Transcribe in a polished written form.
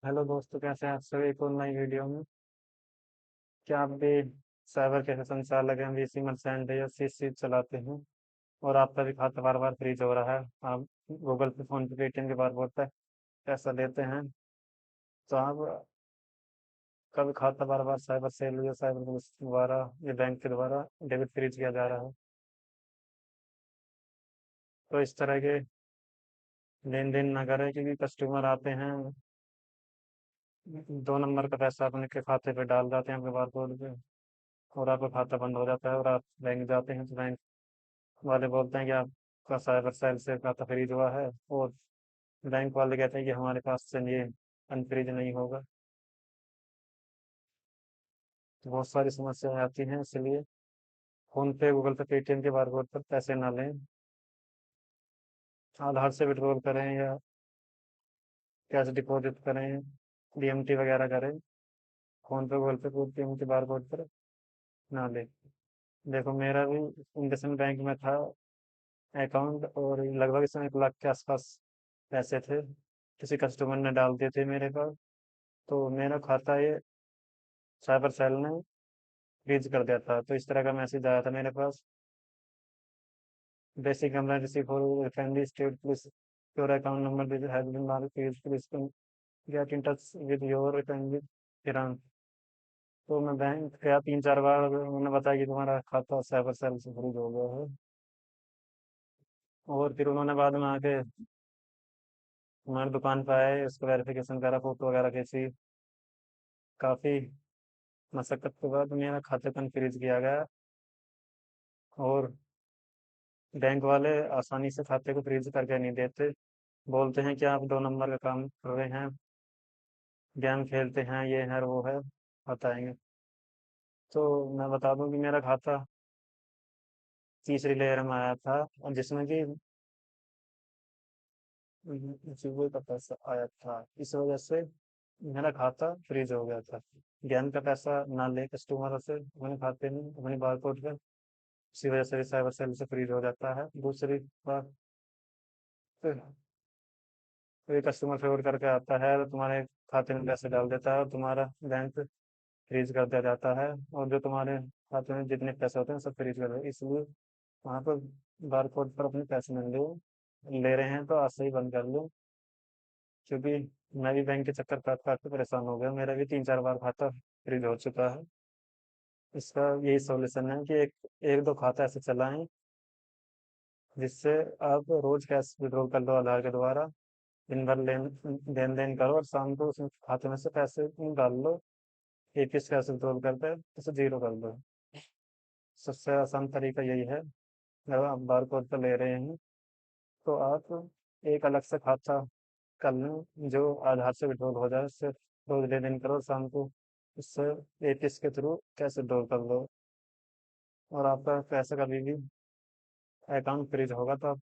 Hello दोस्तों, कैसे हैं आप सभी। एक और नई वीडियो में क्या आप भी साइबर कैफे संचालक हैं, वीसी मर्चेंट या सीसी चलाते हैं और आपका भी खाता बार बार फ्रीज हो रहा है। आप गूगल पे, फोन पे, पेटीएम के बार बार पैसा लेते हैं, तो आप कभी खाता बार बार साइबर सेल या साइबर पुलिस द्वारा या बैंक के द्वारा डेबिट फ्रीज किया जा रहा है। तो इस तरह के लेन देन ना करें, क्योंकि कस्टमर आते हैं, 2 नंबर का पैसा अपने के खाते पे डाल जाते हैं आपके बार कोड पे, और आपका खाता बंद हो जाता है और आप बैंक जाते हैं तो बैंक वाले बोलते हैं कि आपका साइबर सेल से खाता फ्रीज हुआ है, और बैंक वाले कहते हैं कि हमारे पास से ये अनफ्रीज नहीं होगा। तो बहुत सारी समस्याएं आती हैं, इसलिए फोन पे, गूगल पे, पेटीएम के बारकोड पर पैसे ना लें। आधार से विड्रॉल करें या कैश डिपॉजिट करें, डीएमटी वगैरह करें। फोन पे, गूगल पे, पेटीएम के बारकोड पर ना लें। देखो, मेरा भी इंडसइंड बैंक में था अकाउंट, और लगभग इसमें 1 लाख के आसपास पैसे थे, किसी कस्टमर ने डाल दिए थे मेरे पास। तो मेरा खाता ये साइबर सेल ने फ्रीज कर दिया था। तो इस तरह का मैसेज आया था मेरे पास: basic complaint receive for family state police, your account number has been marked freeze, please get in touch with your family फिर। तो मैं बैंक गया 3-4 बार, उन्होंने बताया कि तुम्हारा खाता साइबर सेल से फ्रीज हो गया है। और फिर उन्होंने बाद में आके हमारी दुकान पर आए, उसको वेरिफिकेशन करा, फोटो वगैरह खींची। काफ़ी मशक्कत के बाद मेरा खाता फ्रीज किया गया। और बैंक वाले आसानी से खाते को फ्रीज करके नहीं देते, बोलते हैं कि आप 2 नंबर का काम कर रहे हैं, गेम खेलते हैं, ये है वो है, बताएंगे। तो मैं बता दूं कि मेरा खाता तीसरी लेयर में आया था, और जिसमें कि जुए का पैसा आया था। इस वजह से मेरा खाता फ्रीज हो गया था। गेम का पैसा ना ले कस्टमर से अपने खाते में, अपने बारकोड पे, इसी वजह से भी साइबर सेल से फ्रीज हो जाता है। दूसरी बात, कोई कस्टमर फेवर करके आता है तो तुम्हारे खाते में पैसे डाल देता है, और तुम्हारा बैंक फ्रीज कर दिया जाता है, और जो तुम्हारे खाते में जितने पैसे होते हैं सब फ्रीज कर देते हैं। इसलिए वहाँ पर बार कोड पर अपने पैसे नहीं लो, ले रहे हैं तो आज से ही बंद कर लो। क्योंकि मैं भी बैंक के चक्कर काट काट के परेशान हो गया, मेरा भी 3-4 बार खाता फ्रीज हो चुका है। इसका यही सॉल्यूशन है कि एक दो खाता ऐसे चलाएं जिससे आप रोज कैश विड्रॉल कर लो आधार के द्वारा, दिन भर लेन देन करो, और शाम को उस खाते में से पैसे डाल लो। एक किस कैसे विड्रॉल करते हैं उसे जीरो कर दो। सबसे आसान तरीका यही है। अगर आप बार कोड पर ले रहे हैं तो आप एक अलग से खाता कर लें जो आधार से विड्रॉल हो जाए, उससे रोज लेन देन करो, शाम को उससे एटीएस के थ्रू कैसे विड्रॉल कर लो, और आपका पैसा कभी भी अकाउंट फ्रीज होगा तो आप